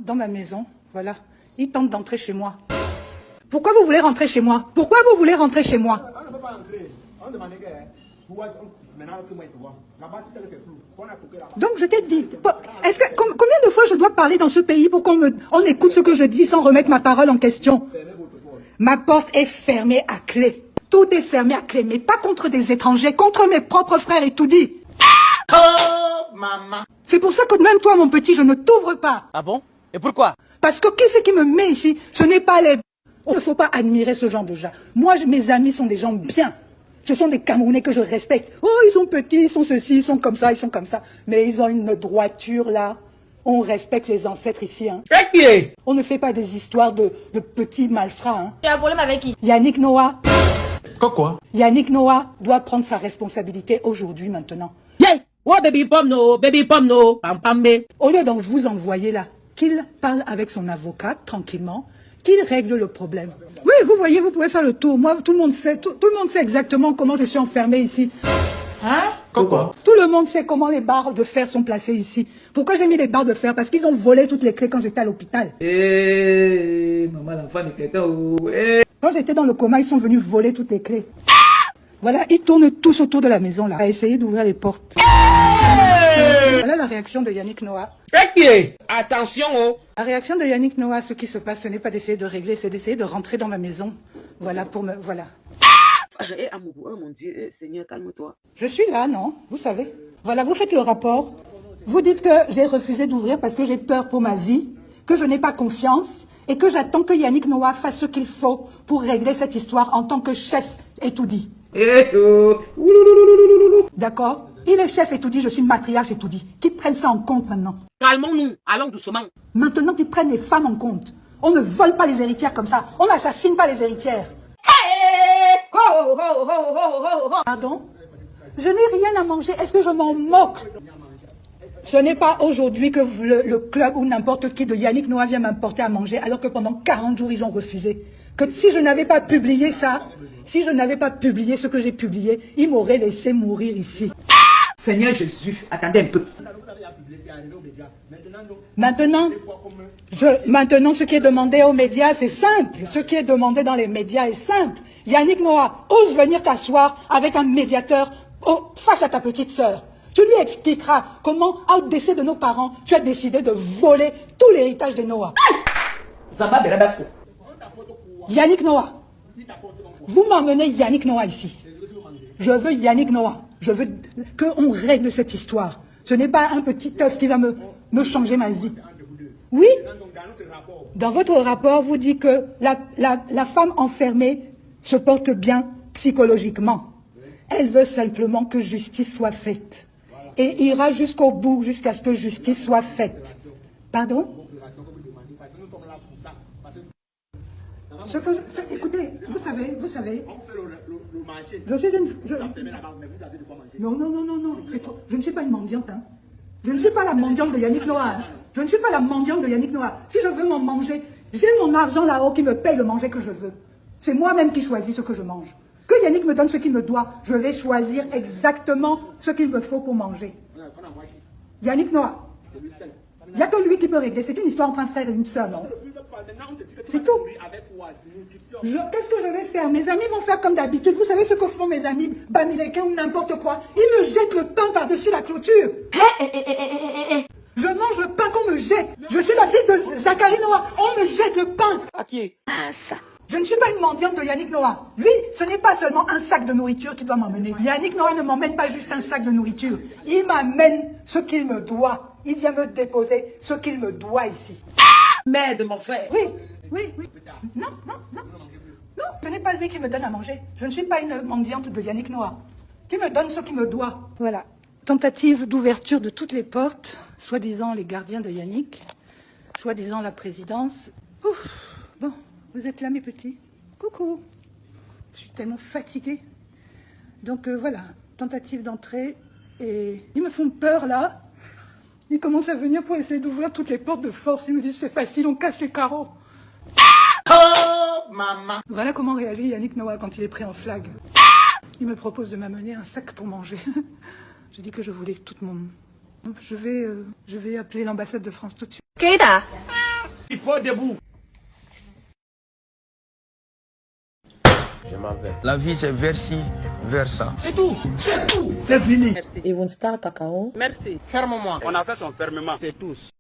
dans ma maison. Voilà. Il tente d'entrer chez moi. Pourquoi vous voulez rentrer chez moi? Pourquoi vous voulez rentrer chez moi? On ne peut pas entrer. On demandait que maintenant que moi et toi, là-bas tout c'est flou. Donc je t'ai dit, combien de fois je dois parler dans ce pays pour qu'on écoute ce que je dis sans remettre ma parole en question? Ma porte est fermée à clé. Tout est fermé à clé, mais pas contre des étrangers, contre mes propres frères et tout dit. Oh, maman. C'est pour ça que même toi, mon petit, je ne t'ouvre pas. Ah bon? Et pourquoi? Parce que qui c'est qui me met ici? Ce n'est pas les... Il ne faut pas admirer ce genre de gens. Moi, mes amis sont des gens bien. Ce sont des Camerounais que je respecte. Oh, ils sont petits, ils sont ceci, ils sont comme ça, ils sont comme ça. Mais ils ont une droiture là. On respecte les ancêtres ici. Hein. On ne fait pas des histoires de petits malfrats. Hein. Tu as un problème avec qui? Yannick Noah. Quoi? Yannick Noah doit prendre sa responsabilité aujourd'hui, maintenant. Yeah! Oh, baby pom no, pam pam be. Au lieu d'en vous envoyer là, qu'il parle avec son avocat tranquillement, qu'il règle le problème. Oui, vous voyez, vous pouvez faire le tour. Moi, tout le monde sait, tout le monde sait exactement comment je suis enfermé ici. Hein? Quoi? Tout le monde sait comment les barres de fer sont placées ici. Pourquoi j'ai mis les barres de fer? Parce qu'ils ont volé toutes les clés quand j'étais à l'hôpital. Maman, l'enfant de quelqu'un. Quand j'étais dans le coma, ils sont venus voler toutes les clés. Voilà, ils tournent tous autour de la maison là, à essayer d'ouvrir les portes. Voilà la réaction de Yannick Noah. Attention, oh! La réaction de Yannick Noah, ce qui se passe, ce n'est pas d'essayer de régler, c'est d'essayer de rentrer dans ma maison. Voilà, voilà. Oh mon Dieu, Seigneur, calme-toi. Je suis là, non? Vous savez. Voilà, vous faites le rapport. Vous dites que j'ai refusé d'ouvrir parce que j'ai peur pour ma vie, que je n'ai pas confiance et que j'attends que Yannick Noah fasse ce qu'il faut pour régler cette histoire en tant que chef et tout dit. D'accord? Il est chef et tout dit, je suis une matriarche et tout dit. Qu'ils prennent ça en compte maintenant. Calmons-nous, allons doucement. Maintenant qu'ils prennent les femmes en compte. On ne vole pas les héritières comme ça. On n'assassine pas les héritières. Pardon? Je n'ai rien à manger. Est-ce que je m'en moque? Ce n'est pas aujourd'hui que le club ou n'importe qui de Yannick Noah vient m'apporter à manger alors que pendant 40 jours ils ont refusé. Que si je n'avais pas publié ça, si je n'avais pas publié ce que j'ai publié, ils m'auraient laissé mourir ici. Seigneur Jésus, attendez un peu. Maintenant, ce qui est demandé aux médias, c'est simple. Ce qui est demandé dans les médias est simple. Yannick Noah, ose venir t'asseoir avec un médiateur face à ta petite sœur. Tu lui expliqueras comment, au décès de nos parents, tu as décidé de voler tout l'héritage de Noah. Zamba Berabasco. Yannick Noah, vous m'emmenez Yannick Noah ici. Je veux Yannick Noah. Je veux qu'on règle cette histoire. Ce n'est pas un petit œuf qui va me changer ma vie. Oui, dans votre rapport, vous dites que la femme enfermée se porte bien psychologiquement. Elle veut simplement que justice soit faite. Et ira jusqu'au bout, jusqu'à ce que justice soit faite. Pardon? Écoutez, vous savez, je suis une... Non, je ne suis pas une mendiante. Hein. Je ne suis pas la mendiante de Yannick Noah. Hein. Je ne suis pas la mendiante de Yannick Noah. Si je veux m'en manger, j'ai mon argent là-haut qui me paye le manger que je veux. C'est moi-même qui choisis ce que je mange. Que Yannick me donne ce qu'il me doit, je vais choisir exactement ce qu'il me faut pour manger. Yannick Noah, il n'y a que lui qui peut régler. C'est une histoire entre un frère et une sœur, non? C'est tout. Qu'est-ce que je vais faire? Mes amis vont faire comme d'habitude. Vous savez ce que font mes amis bamilekins ou n'importe quoi? Ils me jettent le pain par-dessus la clôture. Je mange le pain qu'on me jette. Je suis la fille de Zachary Noah. On me jette le pain. Ah, ça. Je ne suis pas une mendiante de Yannick Noah. Lui, ce n'est pas seulement un sac de nourriture qui doit m'emmener. Yannick Noah ne m'emmène pas juste un sac de nourriture. Il m'amène ce qu'il me doit. Il vient me déposer ce qu'il me doit ici. Mère de mon frère. Oui. Non. Non, ce n'est pas lui qui me donne à manger. Je ne suis pas une mendiante de Yannick Noah. Qui me donne ce qu'il me doit. Voilà. Tentative d'ouverture de toutes les portes, soi-disant les gardiens de Yannick, soi-disant la présidence. Ouf. Bon, vous êtes là mes petits. Coucou. Je suis tellement fatiguée. Donc voilà, tentative d'entrée. Et ils me font peur là. Ils commencent à venir pour essayer d'ouvrir toutes les portes de force. Ils me disent c'est facile, on casse les carreaux. Oh, maman. Voilà comment réagit Yannick Noah quand il est pris en flag. Il me propose de m'amener un sac pour manger. J'ai dit que je voulais tout mon... Je vais appeler l'ambassade de France tout de suite. Il faut debout. Je m'en vais. La vie, c'est versi, versa. C'est tout. C'est tout. C'est fini. Merci. Et vous cacao. Merci. Ferme-moi. On a fait son fermement. C'est tous.